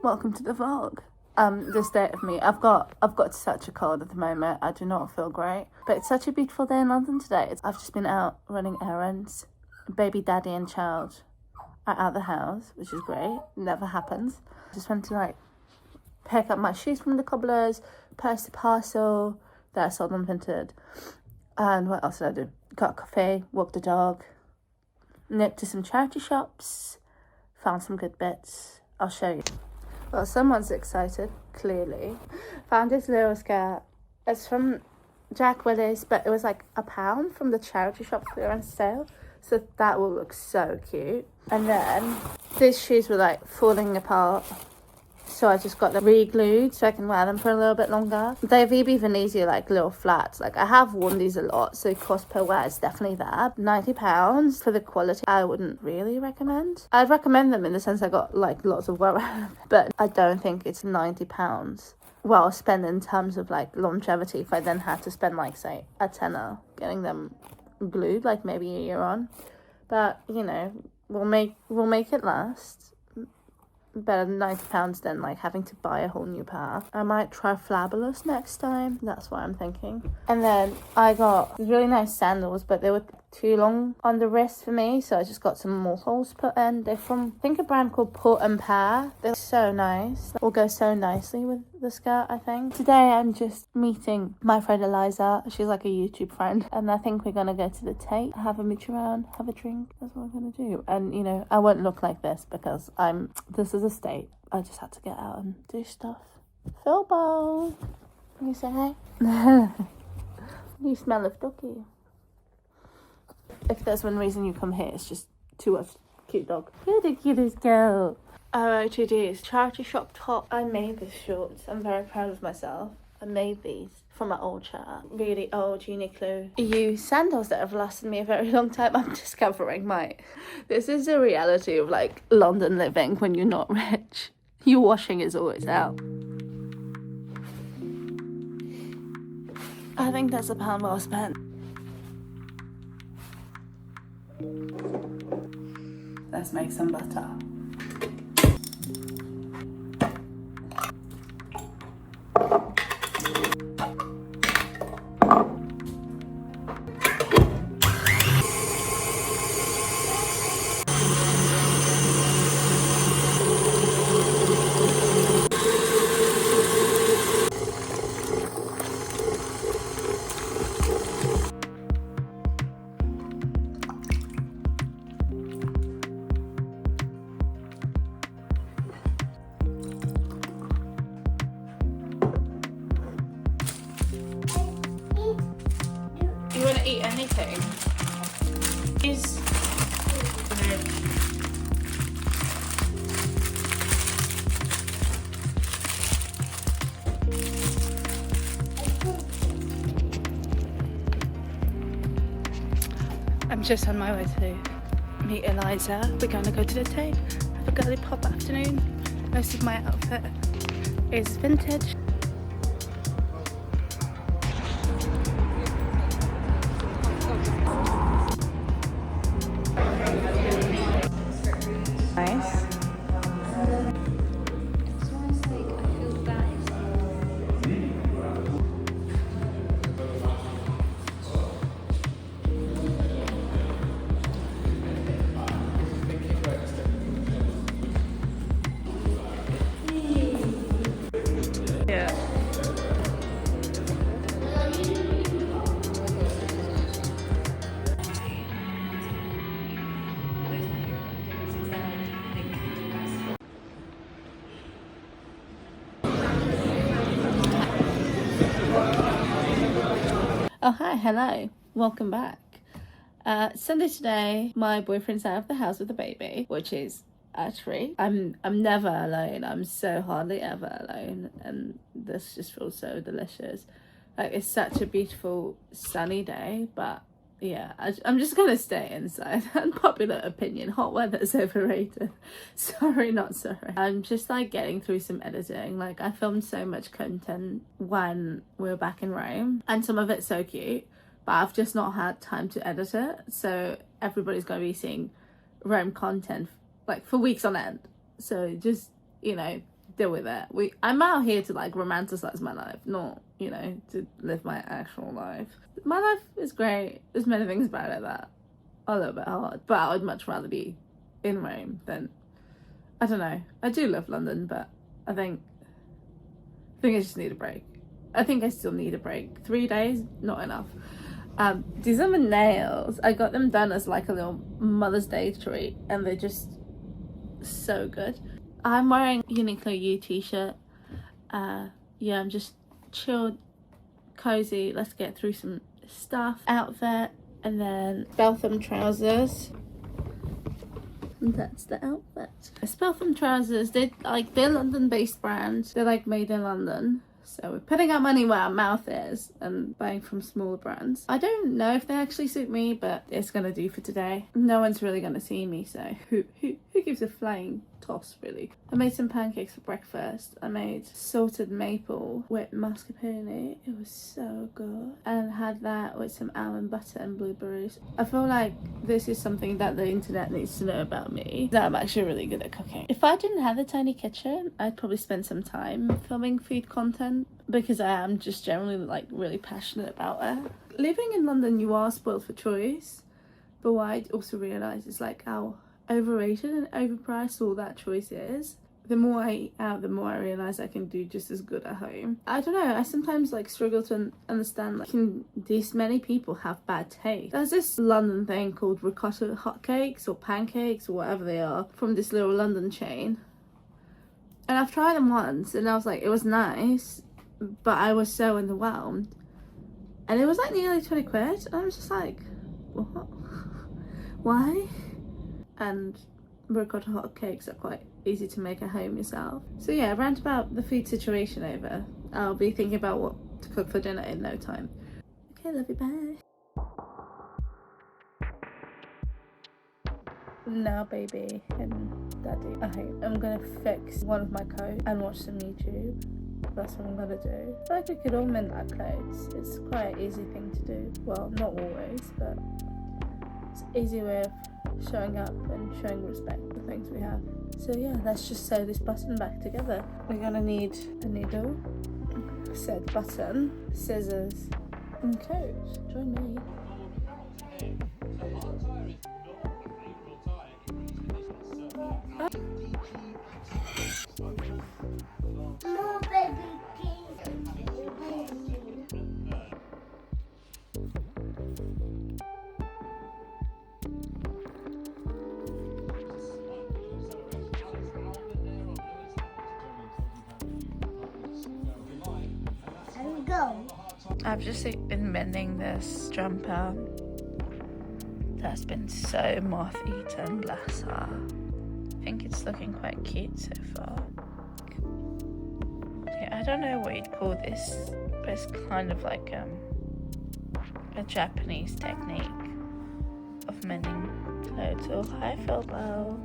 welcome to the vlog. The state of me. I've got such a cold at the moment. I do not feel great. But it's such a beautiful day in London today. I've just been out running errands. Baby daddy and child are out the house, which is great. Never happens. Just went to pick up my shoes from the cobblers, post a parcel that I sold on Vinted. And what else did I do? Got a coffee, walked the dog, nipped to some charity shops, found some good bits. I'll show you. Well, someone's excited, clearly. Found this little skirt. It's from Jack Willis, but it was £1 from the charity shop clearance sale. So that will look so cute. And then these shoes were falling apart. So I just got them re-glued so I can wear them for a little bit longer. They're VB Venezia, little flats. I have worn these a lot, so cost per wear is definitely there. £90 for the quality. I wouldn't really recommend. I'd recommend them in the sense I got lots of wear out of it, but I don't think it's £90 well spent in terms of longevity. If I then had to spend say a tenner getting them glued, maybe a year on, but we'll make it last. Better than £90 than having to buy a whole new pair. I might try Flabulous next time. That's what I'm thinking. And then I got really nice sandals, but they were too long on the wrist for me, so I just got some more holes put in. They're from, I think, a brand called Port and Pair. They're so nice. Will go so nicely with the skirt, I think. Today I'm just meeting my friend Eliza. She's a YouTube friend, and I think we're gonna go to the Tate, have a mooch around, have a drink. That's what we're gonna do. And I won't look like this because this is a state. I just had to get out and do stuff. Philbo, can you say hi? You smell of doggy. If there's one reason you come here, it's just to watch cute dog. You're the cutest girl. OOTD's charity shop top. I made these shorts. I'm very proud of myself. I made these from my old shirt. Really old Uniqlo. Use sandals that have lasted me a very long time. I'm discovering this is the reality of London living when you're not rich. Your washing is always out. I think that's £1 well spent. Let's make some butter. You want to eat anything? Is I'm just on my way to meet Eliza. We're going to go to the Tate, have a girly pop afternoon. Most of my outfit is vintage. Nice. Yeah. Oh, hi, hello, welcome back. Sunday today, my boyfriend's out of the house with the baby, which is a treat. I'm never alone. I'm so hardly ever alone, and this just feels so delicious. It's such a beautiful sunny day, but yeah, I'm just gonna stay inside. Unpopular opinion, hot weather is overrated. Sorry, not sorry. I'm just getting through some editing. I filmed so much content when we were back in Rome, and some of it's so cute, but I've just not had time to edit it, so everybody's gonna be seeing Rome content for weeks on end. So just deal with it. I'm out here to like romanticize my life, not, you know, to live my actual life. My life is great. There's many things about it that are a little bit hard, but I would much rather be in Rome than, I don't know. I do love London, but I think I just need a break. I think I still need a break. 3 days, not enough. These are my nails. I got them done as like a little Mother's Day treat, and they're just so good. I'm wearing Uniqlo U t-shirt. Yeah, I'm just chilled, cozy, let's get through some stuff outfit, and then Beltham trousers. And that's the outfit. Beltham trousers, they're London-based brand. They're like made in London. So we're putting our money where our mouth is and buying from smaller brands. I don't know if they actually suit me, but it's gonna do for today. No one's really gonna see me, so who gives a flying toss, really? I made some pancakes for breakfast. I made salted maple with mascarpone. It was so good. And had that with some almond butter and blueberries. I feel like this is something that the internet needs to know about me, that I'm actually really good at cooking. If I didn't have a tiny kitchen, I'd probably spend some time filming food content, because I am just generally like really passionate about it. Living in London, you are spoiled for choice, but what I also realise is like how overrated and overpriced all that choice is. The more I eat out, the more I realise I can do just as good at home. I don't know, I sometimes like struggle to understand, like, can this many people have bad taste? There's this London thing called ricotta hotcakes or pancakes or whatever they are from this little London chain, and I've tried them once and I was like, it was nice, but I was so underwhelmed, and it was like nearly 20 quid, and I was just like, what? Why? And ricotta hot cakes are quite easy to make at home yourself. So yeah, rant about the food situation over. I'll be thinking about what to cook for dinner in no time. Okay, love you, bye. Now baby and daddy, I'm gonna fix one of my coats and watch some YouTube. That's what I'm gonna do. I feel like we could all mend our clothes. It's quite an easy thing to do. Well, not always, but it's an easy way of showing up and showing respect for things we have. So yeah, let's just sew this button back together. We're gonna need a needle, sewed button, scissors, and coat. Join me. I've just been mending this jumper that's been so moth-eaten, bless her. I think it's looking quite cute so far. Yeah, I don't know what you'd call this, but it's kind of like a Japanese technique of mending clothes. Oh, hi Philbo.